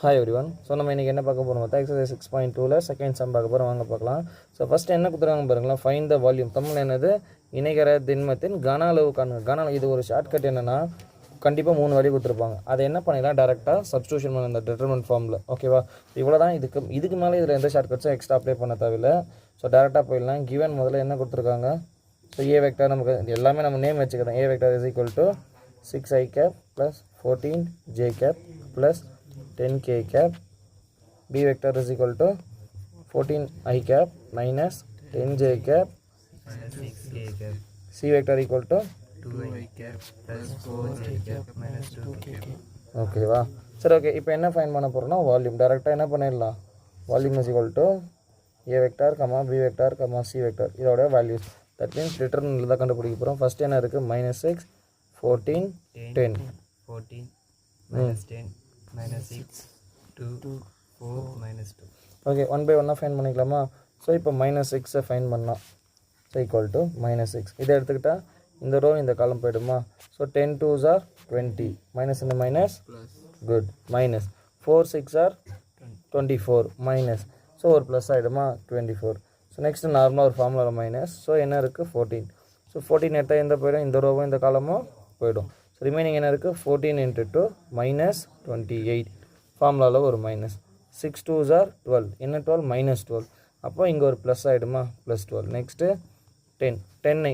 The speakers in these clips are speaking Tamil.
Hi everyone. So நம்ம இன்னைக்கு என்ன பார்க்க போறோம் பார்த்தா exercise 6.2ல செகண்ட் சம் பார்க்க போறோம். வாங்க பார்க்கலாம். So first என்ன கொடுத்துறாங்க பாருங்களா, find the volume. தமிழ்ல என்னது, இணைகர திண்மத்தின் கன அளவு காண்க. கன அளவு, இது ஒரு ஷார்ட்கட் என்னன்னா கண்டிப்பாக 3 வேல்யூ கொடுத்துருப்பாங்க. அதை என்ன பண்ணிடலாம், டேரெக்டாக சப்ஸ்டியூஷன் பண்ண இந்த டிட்டர்மெண்ட் ஃபார்மில். ஓகேவா, இவ்வளோ தான். இதுக்கு மேலே இதில் எந்த ஷார்ட்கட்ஸும் எக்ஸ்ட்ரா அப்ளை பண்ண தேவையில்லை. ஸோ டேரெக்டாக போயிடலாம். கிவன் முதல்ல என்ன கொடுத்துருக்காங்க, ஸோ ஏ வெக்டார் நமக்கு எல்லாமே நம்ம நேம் வச்சுக்கிறோம். A vector is equal to 6i cap plus 14j cap plus 10k cap. B vector is equal to 14i cap minus 10j cap minus 6k cap. C vector equal to 2i cap plus 4j cap minus 2k cap. Okay வா, சரி. ஓகே, இப்போ என்ன ஃபைன் பண்ண போகிறோம்னா வால்யூம். டேரெக்டாக என்ன பண்ணிடலாம், volume is equal to A vector comma B vector comma C vector, இதோட வேல்யூஸ். தட் மீன்ஸ் டிட்டர்மினன்ட்ல தான் கண்டுபிடிக்க போகிறோம். ஃபர்ஸ்ட் என்ன இருக்குது, -6 14 10 14 minus 10 minus 6 2 4 minus 2. Okay, 1 by 1 fine பண்ணிக்கலாமா. ஸோ இப்போ -6 ஃபைன் பண்ணலாம். So equal to -6. இதை எடுத்துக்கிட்டால் இந்த ரோ இந்த காலம் போயிடுமா. ஸோ 10 2s are 20, மைனஸ் இந்த minus good, minus 4 6 are 24 minus. So ஒரு ப்ளஸ் ஆகிடுமா 24. ஸோ நெக்ஸ்ட்டு நார்மலாக ஒரு ஃபார்முலா மைனஸ். ஸோ என்ன இருக்குது 14. ஸோ 14 எடுத்தால் எந்த போயிடும், இந்த ரோவும் இந்த காலமும் போயிடும். ஸோ ரிமைனிங் என்ன இருக்குது 14 × 2 -28. ஃபார்முலாவில் ஒரு மைனஸ். 6 2s are 12, என்ன 12 -12. அப்போ இங்கே ஒரு ப்ளஸ் ஆகிடுமா, +12. நெக்ஸ்ட்டு 10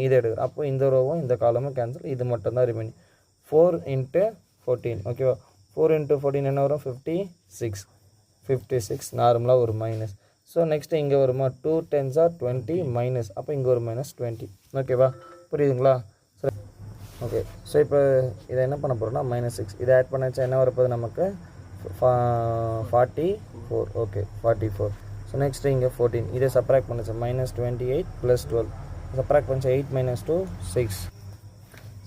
இதை எடுக்கிறோம். அப்போ இந்த ரோவும் இந்த காலமும் கேன்சல், இது மட்டும் தான் ரிமைனிங். 4 × 14. ஓகேவா, 4 × 14 என்ன வரும் 56 நார்மலாக ஒரு மைனஸ். ஸோ நெக்ஸ்ட்டு இங்கே வருமா 2 10s are 20 மைனஸ். அப்போ இங்கே ஒரு -20. ஓகேவா, புரியுதுங்களா. சரி, ஓகே. ஸோ இப்போ இதை என்ன பண்ண போகிறோம்னா -6 இதை ஆட் பண்ணாச்சா என்ன வரப்போகுது நமக்கு 44. ஓகே 44. ஸோ நெக்ஸ்ட்டு இங்கே 14 இதை சப்ராக்ட் பண்ணுச்சு -28 + 12. சப்ராக்ட் பண்ணிச்சு 8 - 2 6.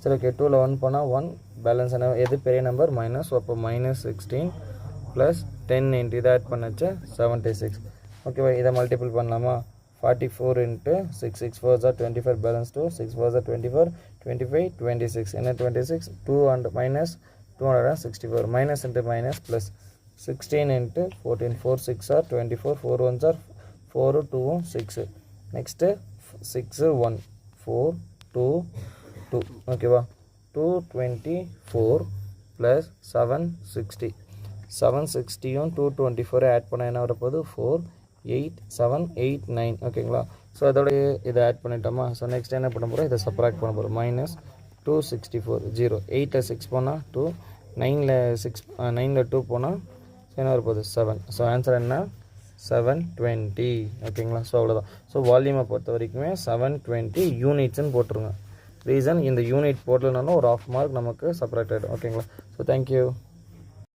சரி, ஓகே. 2ல் 1 போனால் 1 பேலன்ஸ் என்ன, எது பெரிய நம்பர் மைனஸ். அப்போ -16 + 10 × இதை ஆட் பண்ணாச்சு 76. ஓகேவா, இதை மல்டிபிள் பண்ணலாமா. 44 × 6 6 4s are 24 balance 2 6 4s are 24 25 26 என்ன 26 2 and minus 264 minus into minus plus 16 × 14 4 6 are 24 4 1s are 4 2 6. next 6 1 4 2 2. ஓகேவா, 224 plus 760 760யும் 224 ஆட் பண்ண என்ன வரப்போகுது 4 8 7 8 9. ஓகேங்களா, ஸோ அதோட இதை ஆட் பண்ணிட்டோமா. ஸோ நெக்ஸ்ட் என்ன பண்ண போகிறோம், இதை சப்ராக்ட் பண்ண போகிறோம். -264 0 8ல் 6 போனால் 2 9ல் 2 போனால் என்ன வரப்போகுது 7. ஸோ ஆன்சர் என்ன 720. ஓகேங்களா, ஸோ அவ்வளோதான். ஸோ வால்யூமை பொறுத்த வரைக்குமே 720 யூனிட்ஸ்ன்னு போட்டுருங்க. ரீசன் இந்த யூனிட் போடலனாலும் ஒரு ½ மார்க் நமக்கு சப்ராக்ட் ஆகிடும். ஓகேங்களா, ஸோ தேங்க்யூ.